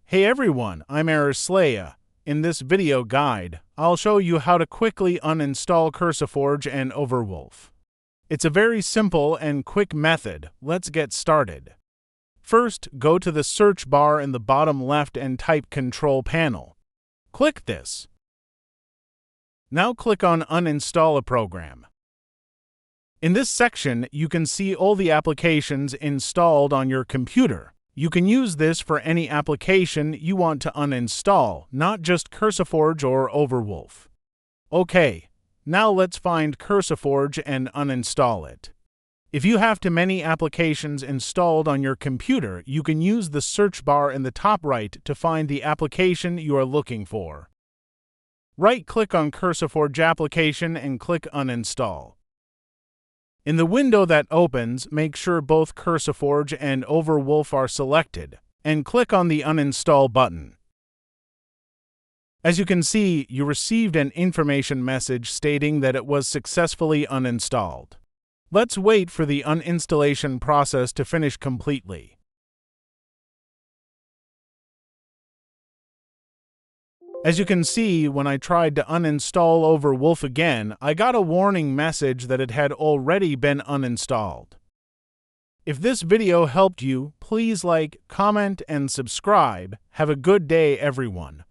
Hey everyone, I'm Slaya. In this video guide, I'll show you how to quickly uninstall CurseForge and Overwolf. It's a very simple and quick method. Let's get started. First, go to the search bar in the bottom left and type Control Panel. Click this. Now click on Uninstall a program. In this section, you can see all the applications installed on your computer. You can use this for any application you want to uninstall, not just CurseForge or Overwolf. Okay, now let's find CurseForge and uninstall it. If you have too many applications installed on your computer, you can use the search bar in the top right to find the application you are looking for. Right-click on CurseForge application and click Uninstall. In the window that opens, make sure both CurseForge and Overwolf are selected, and click on the Uninstall button. As you can see, you received an information message stating that it was successfully uninstalled. Let's wait for the uninstallation process to finish completely. As you can see, when I tried to uninstall Overwolf again, I got a warning message that it had already been uninstalled. If this video helped you, please like, comment, and subscribe. Have a good day, everyone.